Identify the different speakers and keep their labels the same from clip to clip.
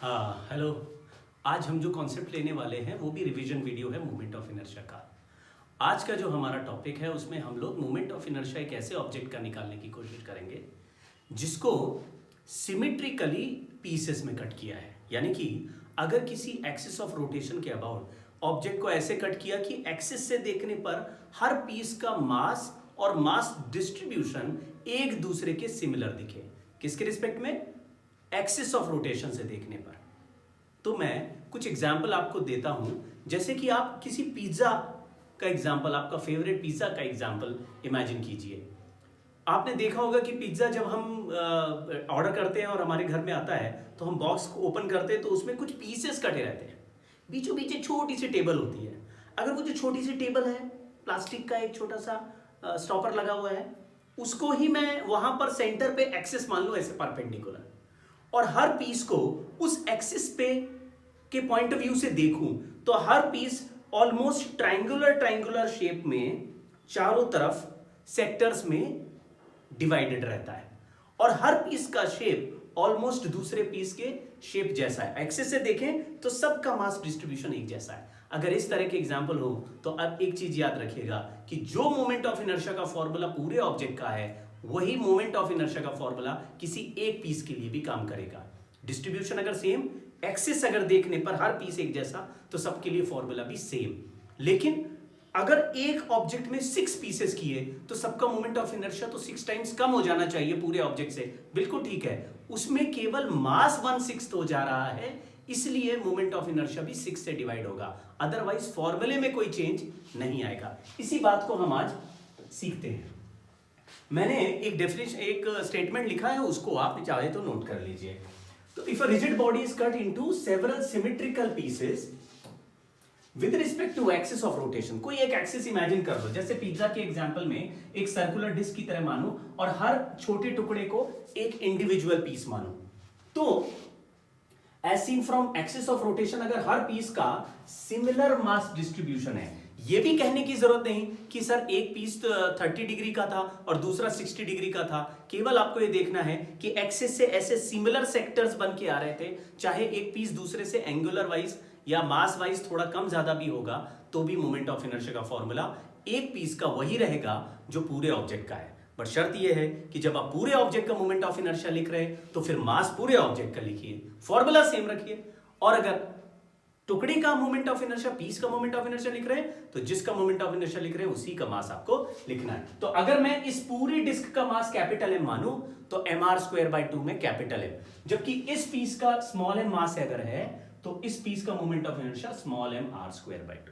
Speaker 1: हाँ हेलो। आज हम जो कॉन्सेप्ट लेने वाले हैं वो भी रिवीजन वीडियो है मोमेंट ऑफ इनर्शिया का। आज का जो हमारा टॉपिक है उसमें हम लोग मोमेंट ऑफ इनर्शिया एक ऐसे ऑब्जेक्ट का निकालने की कोशिश करेंगे जिसको सिमेट्रिकली पीसेस में कट किया है। यानी कि अगर किसी एक्सिस ऑफ रोटेशन के अबाउट ऑब्जेक्ट को ऐसे कट किया कि एक्सिस से देखने पर हर पीस का मास और मास डिस्ट्रीब्यूशन एक दूसरे के सिमिलर दिखे। किसके रिस्पेक्ट में? एक्सिस ऑफ रोटेशन से देखने पर। तो मैं कुछ एग्जाम्पल आपको देता हूं, जैसे कि आप किसी पिज्जा का एग्जाम्पल, आपका फेवरेट पिज्जा का एग्जाम्पल इमेजिन कीजिए। आपने देखा होगा कि पिज्जा जब हम ऑर्डर करते हैं और हमारे घर में आता है तो हम बॉक्स को ओपन करते हैं तो उसमें कुछ पीसेस कटे रहते हैं। बीचों बीच एक छोटी सी टेबल होती है। अगर वो जो छोटी सी टेबल है, प्लास्टिक का एक छोटा सा स्टॉपर लगा हुआ है, उसको ही मैं वहां पर सेंटर पे एक्सिस मान लो ऐसे परपेंडिकुलर, और हर पीस को उस एक्सिस पे के पॉइंट ऑफ व्यू से देखूं तो हर पीस ऑलमोस्ट ट्रायंगुलर शेप में चारों तरफ सेक्टर्स में डिवाइडेड रहता है और हर पीस का शेप ऑलमोस्ट दूसरे पीस के शेप जैसा है। एक्सिस से देखें तो सबका मास डिस्ट्रीब्यूशन एक जैसा है। अगर इस तरह के एग्जांपल हो तो अब एक चीज याद रखिएगा कि जो मोमेंट ऑफ इनर्शिया का फॉर्मूला पूरे ऑब्जेक्ट का है वही मोमेंट ऑफ इनर्शिया का फॉर्मूला किसी एक पीस के लिए भी काम करेगा। डिस्ट्रीब्यूशन अगर सेम, एक्सिस अगर देखने पर हर पीस एक जैसा, तो सबके लिए फॉर्मूला भी सेम। लेकिन अगर एक ऑब्जेक्ट में 6 पीसेस किए तो सबका मोमेंट ऑफ इनर्शिया तो 6 टाइम्स कम हो जाना चाहिए पूरे ऑब्जेक्ट से। बिल्कुल ठीक है, उसमें केवल मास 1/6 हो जा रहा है, इसलिए मोमेंट ऑफ इनर्शिया भी 6 से डिवाइड होगा। अदरवाइज फॉर्मूले में कोई चेंज नहीं आएगा। इसी बात को हम आज सीखते हैं। मैंने एक डेफिनेशन, एक स्टेटमेंट लिखा है, उसको आप चाहे तो नोट कर लीजिए। तो if a rigid body is cut into several symmetrical pieces with respect to axis of rotation, कोई एक एक्सिस इमेजिन कर लो, जैसे पिज्जा के एग्जांपल में एक सर्कुलर डिस्क की तरह मानो और हर छोटे टुकड़े को एक इंडिविजुअल पीस मानो। तो as seen from axis of rotation अगर हर पीस का सिमिलर मास डिस्ट्रीब्यूशन है, ये भी कहने की जरूरत नहीं कि सर एक पीस 30 डिग्री का था और दूसरा 60 डिग्री का था। केवल आपको ये देखना है कि एक्सिस से ऐसे सिमिलर सेक्टर्स बन के आ रहे थे, चाहे एक पीस दूसरे से एंगुलर वाइज या मास वाइज थोड़ा कम ज्यादा भी होगा, तो भी मोमेंट ऑफ इनर्शिया का फॉर्मूला एक पीस का वही रहेगा जो पूरे ऑब्जेक्ट का है। बट शर्त यह है कि जब आप पूरे ऑब्जेक्ट का मोमेंट ऑफ इनर्शिया लिख रहे हैं तो फिर मास पूरे ऑब्जेक्ट का लिखिए, फॉर्मूला सेम रखिए। और अगर टुकड़ी का मोमेंट ऑफ इनर्शिया, पीस का मोमेंट ऑफ इनर्शिया लिख रहे हैं तो जिसका मोमेंट ऑफ इनर्शिया लिख रहे हैं उसी का मास आपको लिखना है। तो अगर मैं इस पूरी डिस्क का मास कैपिटल एम मानूं तो mr²/2 में कैपिटल एम, जबकि इस पीस का स्मॉल एम मास अगर है तो इस पीस का moment of inertia small m r²/2।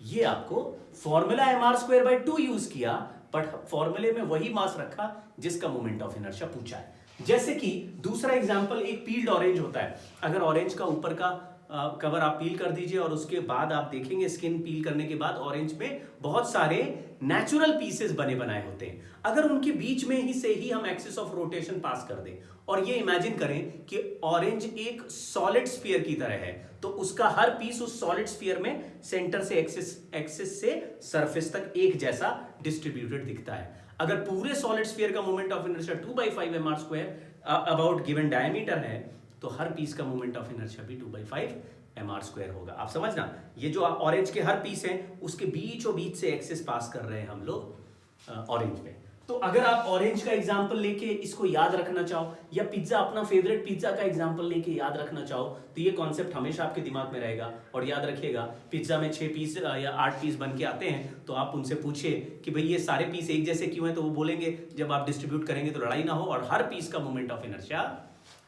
Speaker 1: ये आपको फॉर्मूला mr²/2 यूज किया, बट फॉर्मूले में वही मास रखा जिसका मोमेंट ऑफ इनर्शिया पूछा है। जैसे कि दूसरा एग्जांपल, एक पील्ड ऑरेंज होता है। अगर ऑरेंज का ऊपर का कवर आप पील कर दीजिए और उसके बाद आप देखेंगे स्किन पील करने के बाद ऑरेंज में बहुत सारे नेचुरल पीसेस बने बनाए होते हैं। अगर उनके बीच में ही से ही हम एक्सिस ऑफ रोटेशन पास कर दें और ये इमेजिन करें कि ऑरेंज एक सॉलिड स्फीयर की तरह है, तो उसका हर पीस उस सॉलिड स्फीयर में सेंटर से एक्सिस से सरफेस तक एक जैसा डिस्ट्रीब्यूटेड दिखता है। अगर पूरे सॉलिड स्फीयर का moment of inertia 2/5 mr² about given diameter है तो हर पीस का मोमेंट ऑफ इनर्शिया भी 2/5 mr² होगा। आप समझना, ये जो ऑरेंज के हर पीस हैं उसके बीचों बीच से एक्सिस पास कर रहे हैं हम लोग ऑरेंज में। तो अगर आप ऑरेंज का एग्जांपल लेके इसको याद रखना चाहो या पिज्जा, अपना फेवरेट पिज्जा का एग्जांपल लेके याद रखना चाहो, तो ये कॉन्सेप्ट हमेशा आपके दिमाग में रहेगा। और याद रखिएगा, पिज्जा में 6 पीस या 8 पीस बन के आते हैं तो आप उनसे पूछिए कि भाई ये सारे पीस एक जैसे क्यों हैं, तो वो बोलेंगे जब आप डिस्ट्रीब्यूट करेंगे तो लड़ाई ना हो और हर पीस का मोमेंट ऑफ इनर्शिया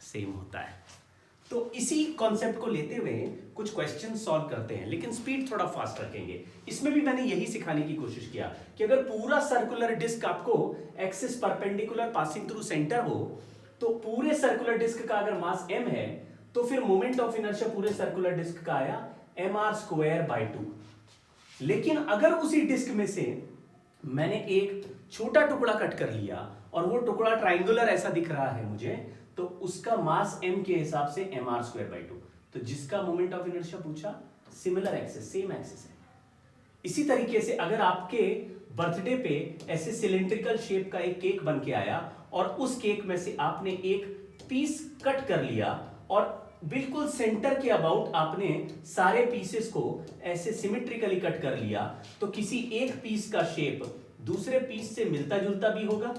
Speaker 1: सेम होता है। तो इसी कॉन्सेप्ट को लेते हुए कुछ क्वेश्चन सॉल्व करते हैं, लेकिन स्पीड थोड़ा फास्ट रखेंगे। इसमें भी मैंने यही सिखाने की कोशिश किया कि अगर पूरा सर्कुलर डिस्क आपको axis perpendicular passing through centre हो तो पूरे सर्कुलर डिस्क का अगर मास m है तो फिर मोमेंट ऑफ इनर्शिया पूरे सर्कुलर डिस्क का आया mr²/2। लेकिन अगर उसी डिस्क में से मैंने एक छोटा टुकड़ा कट कर लिया और वो टुकड़ा ट्रायंगुलर ऐसा दिख रहा है मुझे, तो उसका मास m के हिसाब से mr²/2। तो जिसका मोमेंट ऑफ इनर्शिया पूछा सिमिलर एक्सिस, सेम एक्सिस है। इसी तरीके से अगर आपके बर्थडे पे ऐसे सिलेंड्रिकल शेप का एक केक बन के आया और उस केक में से आपने एक पीस कट कर लिया और बिल्कुल सेंटर के अबाउट आपने सारे पीसेस को ऐसे सिमेट्रिकली कट कर लिया, तो किसी एक पीस का शेप दूसरे पीस से मिलता जुलता भी होगा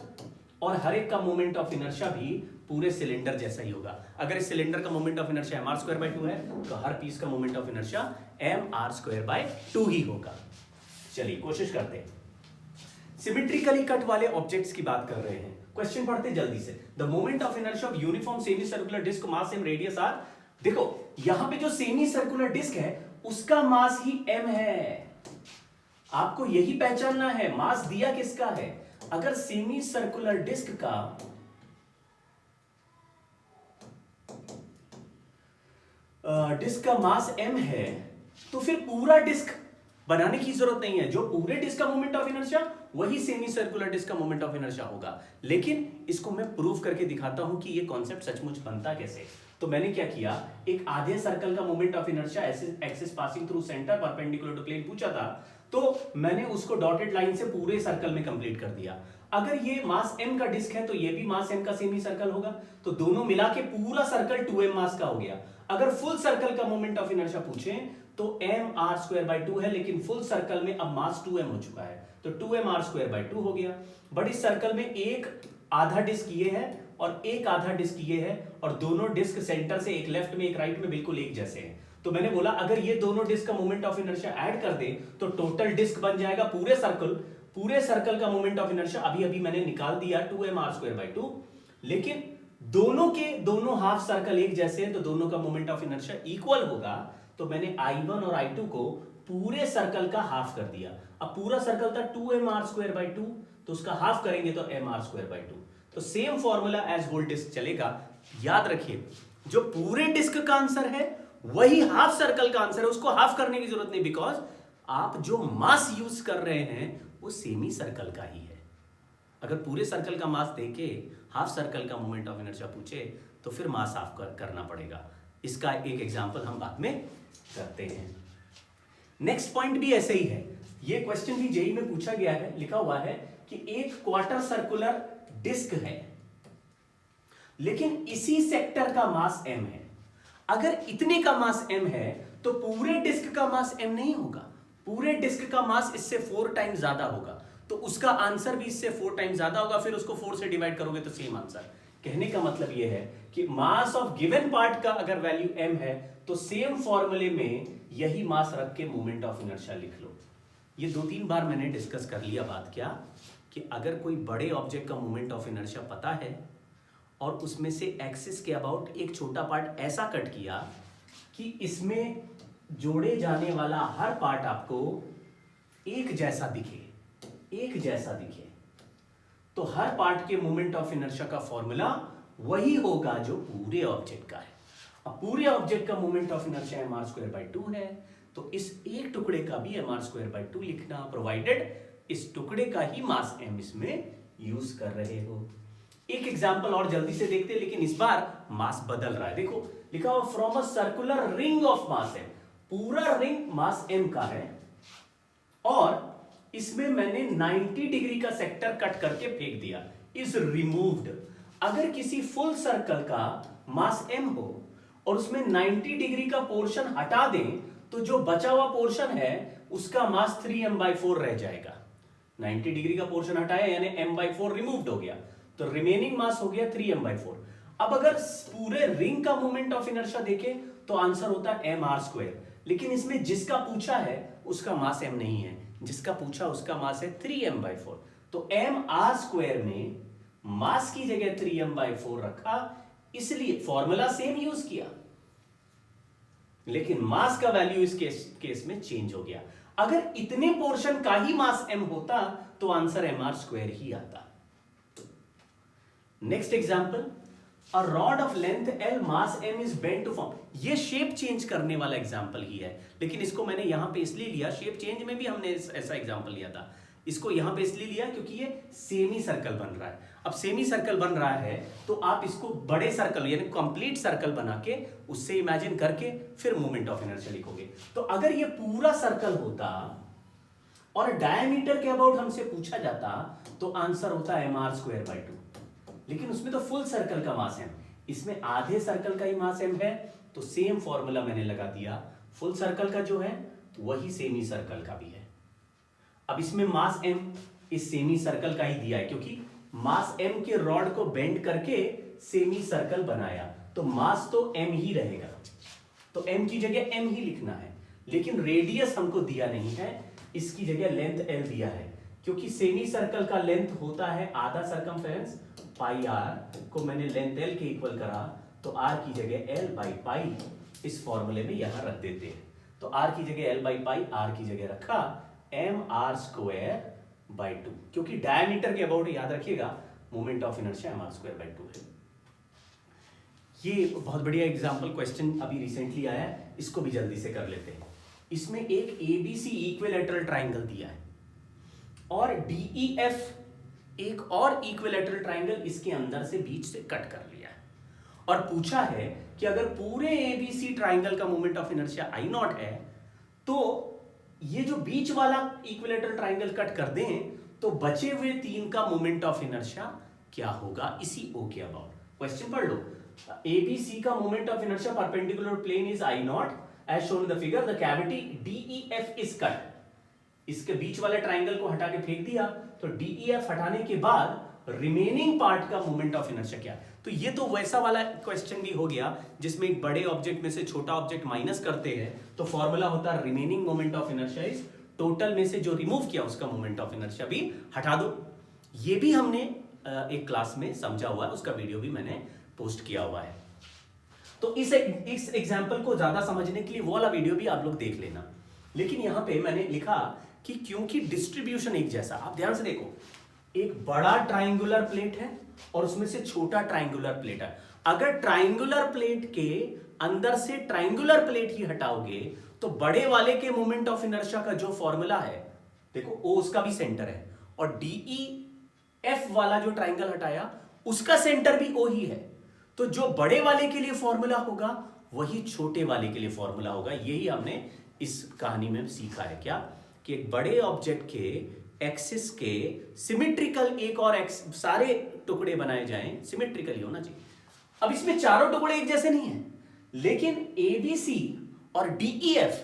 Speaker 1: और हर एक का मोमेंट ऑफ इनर्शिया भी पूरे सिलेंडर जैसा ही होगा। अगर इस सिलेंडर का मोमेंट ऑफ इनर्शिया mr²/2 है तो हर पीस का मोमेंट ऑफ इनर्शिया mr²/2 ही होगा। चलिए कोशिश करते हैं। सिमेट्रिकली कट वाले ऑब्जेक्ट्स की बात कर रहे हैं, क्वेश्चन पढ़ते जल्दी से। The moment of inertia of uniform semi circular disc mass same radius R, देखो यहां पे जो सेमी सर्कुलर डिस्क है उसका मास ही m है, आपको यही पहचानना है। मास दिया किसका है? अगर सेमी सर्कुलर डिस्क का मास m है तो फिर पूरा डिस्क बनाने की जरूरत नहीं है। जो पूरे डिस्क का मोमेंट ऑफ इनर्शिया वही सेमी सर्कुलर डिस्क का मोमेंट ऑफ इनर्शिया होगा। लेकिन इसको मैं प्रूव करके दिखाता हूं कि ये कॉन्सेप्ट सचमुच बनता कैसे। तो मैंने क्या किया, एक आधे सर्कल का moment of inertia axis passing through centre perpendicular to plane पूछा था, तो मैंने उसको डॉटेड लाइन से पूरे सर्कल में कंप्लीट कर दिया। अगर ये मास m का डिस्क है तो ये भी मास m का सेमी सर्कल होगा, तो दोनों मिला के पूरा सर्कल 2m मास का हो गया। अगर फुल सर्कल का मोमेंट ऑफ इनर्शिया पूछे तो mr²/2 है, लेकिन फुल सर्कल में अब मास 2m हो चुका है तो 2mr²/2 हो गया। बट इस सर्कल में एक आधा डिस्क ये है और एक आधा डिस्क ये है, और दोनों डिस्क सेंटर से एक लेफ्ट में एक राइट में बिल्कुल एक जैसे हैं। तो मैंने बोला अगर ये दोनों डिस्क का मोमेंट ऑफ इनर्शिया ऐड कर दे तो टोटल डिस्क बन जाएगा पूरे सर्कल का मोमेंट ऑफ इनर्शिया अभी अभी मैंने निकाल दिया 2mr²/2। लेकिन दोनों के दोनों हाफ सर्कल एक जैसे हैं तो दोनों का मोमेंट ऑफ इनर्शिया इक्वल होगा, तो मैंने I1 और I2 को पूरे सर्कल का हाफ कर दिया। अब पूरा सर्कल था 2mr²/2, तो उसका हाफ करेंगे तो mr²/2। तो same formula as whole disc चलेगा। याद रखिए जो पूरे डिस्क का आंसर है वही हाफ सर्कल का आंसर है, उसको हाफ करने की जरूरत नहीं, बिकॉज आप जो मास यूज कर रहे हैं वो सेमी सर्कल का ही है। अगर पूरे सर्कल का मास देके हाफ सर्कल का मोमेंट ऑफ इनर्शिया पूछे तो फिर मास हाफ करना पड़ेगा। इसका एक एग्जांपल हम बाद में करते हैं। नेक्स्ट पॉइंट भी ऐसे ही है, ये क्वेश्चन भी जेईई में पूछा गया है। लिखा हुआ है कि एक क्वार्टर सर्कुलर डिस्क है लेकिन इसी सेक्टर का मास m है। अगर इतने का मास m है तो पूरे डिस्क का मास m नहीं होगा, पूरे डिस्क का मास इससे 4 टाइम्स ज्यादा होगा, तो उसका आंसर भी इससे 4 टाइम्स ज्यादा होगा। फिर उसको 4 से डिवाइड करोगे तो सेम आंसर। कहने का मतलब यह है कि मास ऑफ गिवन पार्ट का अगर वैल्यू m है तो सेम फॉर्मूले में यही मास रख के मोमेंट ऑफ इनर्शिया लिख लो। ये 2-3 बार मैंने डिस्कस कर लिया बात, क्या कि अगर कोई बड़े ऑब्जेक्ट का मोमेंट ऑफ इनर्शिया पता है और उसमें से एक्सिस के अबाउट एक छोटा पार्ट ऐसा कट किया कि इसमें जोड़े जाने वाला हर पार्ट आपको एक जैसा दिखे, तो हर पार्ट के मोमेंट ऑफ इनर्शिया का फॉर्मूला वही होगा जो पूरे ऑब्जेक्ट का है। अब पूरे ऑब्जेक्ट का मोमेंट ऑफ इनर्शिया mr²/2 है, तो इस एक टुकड़े का भी mr²/2 लिखना, प्रोवाइडेड इस टुकड़े का ही मास m इसमें यूज कर रहे हो। एक एग्जांपल और जल्दी से देखते हैं, लेकिन इस बार मास बदल रहा है। देखो लिखा हुआ from a circular ring of mass m, पूरा रिंग मास m का है और इसमें मैंने 90 डिग्री का सेक्टर कट करके फेंक दिया, इज रिमूव्ड। अगर किसी फुल सर्कल का मास m हो और उसमें 90 डिग्री का पोर्शन हटा दें तो जो बचा हुआ पोर्शन है उसका मास 3m/4 रह जाएगा। 90 डिग्री का पोर्शन हटाया यानी m/4 रिमूव्ड हो गया, तो रिमेनिंग मास हो गया 3m/4। अब अगर पूरे रिंग का मोमेंट ऑफ इनर्शिया देखें तो आंसर होता है mr², लेकिन इसमें जिसका पूछा है उसका मास m नहीं है, जिसका पूछा उसका मास है 3m/4। तो mr² में मास की जगह 3m/4 रखा, इसलिए फॉर्मूला सेम यूज किया लेकिन मास का वैल्यू इस केस में चेंज हो गया। अगर इतने पोर्शन का ही मास m होता तो आंसर mr² ही आता। Next example, a rod of length l mass m is bent to form. ये शेप चेंज करने वाला एग्जांपल ही है, लेकिन इसको मैंने यहां पे इसलिए लिया, शेप चेंज में भी हमने ऐसा एग्जांपल लिया था, इसको यहां पे इसलिए लिया क्योंकि ये सेमी सर्कल बन रहा है। अब सेमी सर्कल बन रहा है तो आप इसको बड़े सर्कल यानी कंप्लीट सर्कल बना के उससे इमेजिन करके फिर मोमेंट ऑफ इनर्शिया लिखोगे। तो अगर ये पूरा सर्कल होता और डायमीटर के अबाउट हमसे पूछा जाता तो आंसर होता mr²/2, लेकिन उसमें तो फुल सर्कल का मास है, इसमें आधे सर्कल का ही मास m है, तो सेम फॉर्मूला मैंने लगा दिया फुल सर्कल का जो है वही सेमी सर्कल का भी है। अब इसमें मास m इस सेमी सर्कल का ही दिया है, क्योंकि मास m के रॉड को बेंड करके सेमी सर्कल बनाया, तो मास तो m ही रहेगा, तो m की जगह m ही लिखना है। लेकिन रेडियस हमको दिया नहीं है, इसकी जगह लेंथ l दिया है, क्योंकि सेमी सर्कल का लेंथ होता है आधा सर्कमफेरेंस, पाई r को मैंने लेंथ l के इक्वल करा, तो r की जगह l बाई पाई इस फॉर्मूले में यहां रख देते हैं। तो r की जगह l बाई पाई, r की जगह रखा एम आर स्क्वायर बाई 2, क्योंकि डायमीटर के अबाउट याद रखिएगा moment of inertia M R square by 2 है। ये बहुत बढ़िया एग्जांपल क्वेश्चन अभी रिसेंटली आया है, इसको भी जल्दी से कर लेते हैं। इसमें एक एबीसी इक्विलैटरल ट्राइंगल दिया है और डीईएफ एक और इक्विलैटरल ट्राइंगल इसके अंदर से बीच से कट कर लिया है, और पूछा है कि अगर पूरे एबीसी ट्राइंगल का moment of inertia I not है, तो ये जो बीच वाला इक्विलैटरल ट्राइंगल कट कर दें तो बचे हुए तीन का मोमेंट ऑफ इनर्शिया क्या होगा, इसी ओ के अबाउट क्वेश्चन पढ़ लो। ABC का moment of inertia perpendicular plane is I not as shown in the figure, the cavity DEF is cut. इसके बीच वाले ट्राइंगल को हटा के फेंक दिया, तो DEF हटाने के बाद रिमेनिंग पार्ट का मोमेंट ऑफ इनर्शिया क्या है। तो ये तो वैसा वाला क्वेश्चन भी हो गया जिसमें एक बड़े ऑब्जेक्ट में से छोटा ऑब्जेक्ट माइनस करते हैं, तो फॉर्मूला होता है remaining moment of inertia is total में से जो रिमूव किया उसका मोमेंट ऑफ इनर्शिया भी हटा दो। ये भी हमने एक क्लास में समझा हुआ है, उसका वीडियो भी मैंने पोस्ट किया हुआ है। तो इस एग्जांपल को ज्यादा समझने के लिए वो वाला वीडियो भी आप लोग देख लेना। लेकिन यहां पे मैंने लिखा कि क्योंकि डिस्ट्रीब्यूशन एक जैसा, आप ध्यान से देखो, एक बड़ा ट्राइंगुलर प्लेट है और उसमें से छोटा ट्राइंगुलर प्लेट है। अगर ट्राइंगुलर प्लेट के अंदर से ट्राइंगुलर प्लेट ही हटाओगे तो बड़े वाले के मोमेंट ऑफ इनर्शिया का जो फॉर्मूला है, देखो ओ उसका भी सेंटर है, और DEF वाला जो ट्राइंगल हटाया उसका सेंटर भी ओ ही है, तो जो बड़े वाले के लिए फॉर्मूला होगा वही छोटे वाले के लिए फॉर्मूला होगा। यही हमने इस कहानी में सीखा है, क्या कि एक बड़े ऑब्जेक्ट के एक्सिस के सिमेट्रिकल एक और सारे टुकड़े बनाए जाएं, सिमेट्रिकली होना चाहिए। अब इसमें चारों टुकड़े एक जैसे नहीं हैं, लेकिन ABC और DEF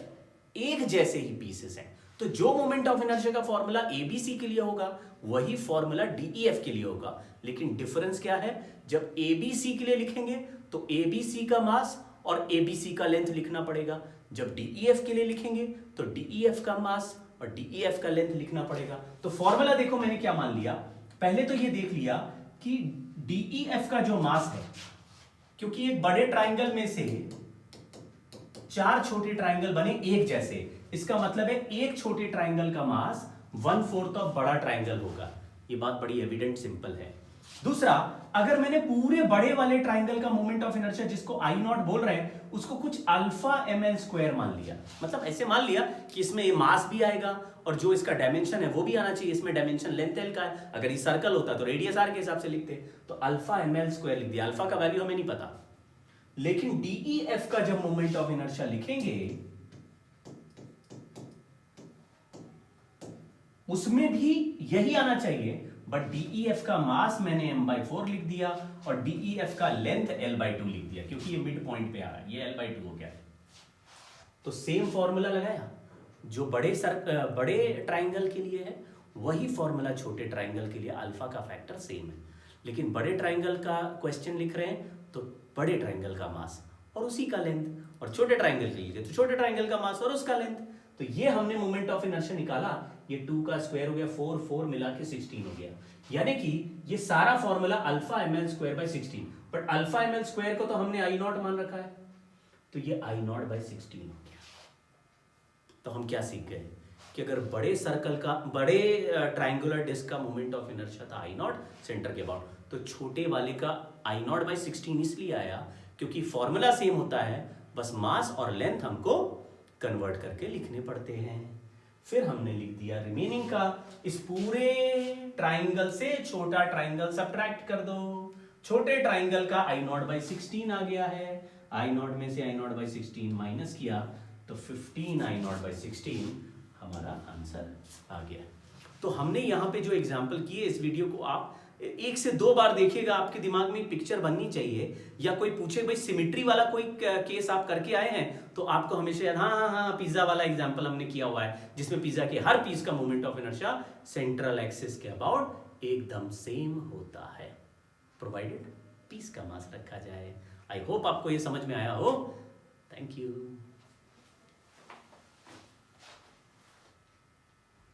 Speaker 1: एक जैसे ही पीसेस हैं, तो जो मोमेंट ऑफ इनर्शिया का फॉर्मूला ABC के लिए होगा वही फॉर्मूला DEF के लिए होगा। लेकिन डिफरेंस क्या है, जब ABC के लिए लिखेंगे तो ABC का मास और ABC का लेंथ लिखना पड़ेगा, जब DEF के लिए लिखेंगे तो DEF का मास और DEF का लेंथ लिखना पड़ेगा। तो फॉर्मूला देखो मैंने क्या मान लिया, पहले तो ये देख लिया कि DEF का जो मास है, क्योंकि एक बड़े ट्राइंगल में से चार छोटे ट्राइंगल बने एक जैसे, इसका मतलब है एक छोटे ट्राइंगल का मास 1/4 ऑफ बड़ा ट्राइंगल होगा। ये बात बड़ी एविडेंट सिंपल है। दूसरा, अगर मैंने पूरे बड़े वाले ट्राइंगल का मोमेंट ऑफ इनर्शिया जिसको I नॉट बोल रहे हैं उसको कुछ अल्फा ml स्क्वायर मान लिया, मतलब ऐसे मान लिया कि इसमें ये मास भी आएगा और जो इसका डायमेंशन है वो भी आना चाहिए। इसमें डायमेंशन लेंथ l का है, अगर ये सर्कल होता तो रेडियस r के हिसाब से लिखते, तो अल्फा ml स्क्वायर लिख दिया। अल्फा का वैल्यू हमें नहीं पता, लेकिन DEF का जब मोमेंट ऑफ इनर्शिया लिखेंगे उसमें भी यही आना चाहिए, बट DEF का मास मैंने m/4 लिख दिया और DEF का लेंथ l/2 लिख दिया, क्योंकि ये मिड पॉइंट पे आ रहा है, ये l/2 हो गया। तो सेम फॉर्मूला लगाया, जो बड़े ट्राइंगल के लिए है वही फॉर्मूला छोटे ट्राइंगल के लिए, अल्फा का फैक्टर सेम है। लेकिन बड़े ट्राइंगल का क्वेश्चन लिख रहे हैं तो बड़े ट्राइंगल का मास और उसी का लेंथ, और छोटे ट्राइंगल के लिए तो छोटे ट्राइंगल का मास और उसका लेंथ। तो ये हमने मोमेंट ऑफ इनर्शिया निकाला, ये 2 का स्क्वायर हो गया 4 मिला के 16 हो गया, यानी कि ये सारा formula alpha ml square by 16, but alpha ml square को तो हमने I नॉट मान रखा है, तो ये I नॉट बाई 16 हो गया। तो हम क्या सीख गए कि अगर बड़े ट्राइंगुलर डिस्क का मोमेंट ऑफ इनर्शिया था I नॉट सेंटर के अबाउट, तो छोटे वाले का I नॉट बाई 16 इसलिए आया क्योंकि फॉर्मूला सेम होता है, बस मास और लेंथ हमको कन्वर्ट करके लिखने पड़ते हैं। फिर हमने लिख दिया रिमेनिंग का, इस पूरे ट्राइंगल से छोटा ट्राइंगल सब्ट्रैक्ट कर दो, छोटे ट्राइंगल का I नॉट बाई 16 आ गया है, I नॉट में से I नॉट बाई 16 माइनस किया तो 15 I नॉट बाई 16 हमारा आंसर आ गया। तो हमने यहाँ पे जो एग्जाम्पल किए, इस वीडियो को आप एक से दो बार देखिएगा, आपके दिमाग में एक पिक्चर बननी चाहिए। या कोई पूछे भाई सिमिट्री वाला कोई केस आप करके आए हैं, तो आपको हमेशा याद, हाँ हाँ हाँ, पिज्जा वाला एग्जांपल हमने किया हुआ है, जिसमें पिज्जा के हर पीस का moment of inertia central axis के अबाउट एकदम सेम होता है, प्रोवाइडेड पीस का मास रखा जाए। आई होप आपको ये समझ में आया हो। Thank you.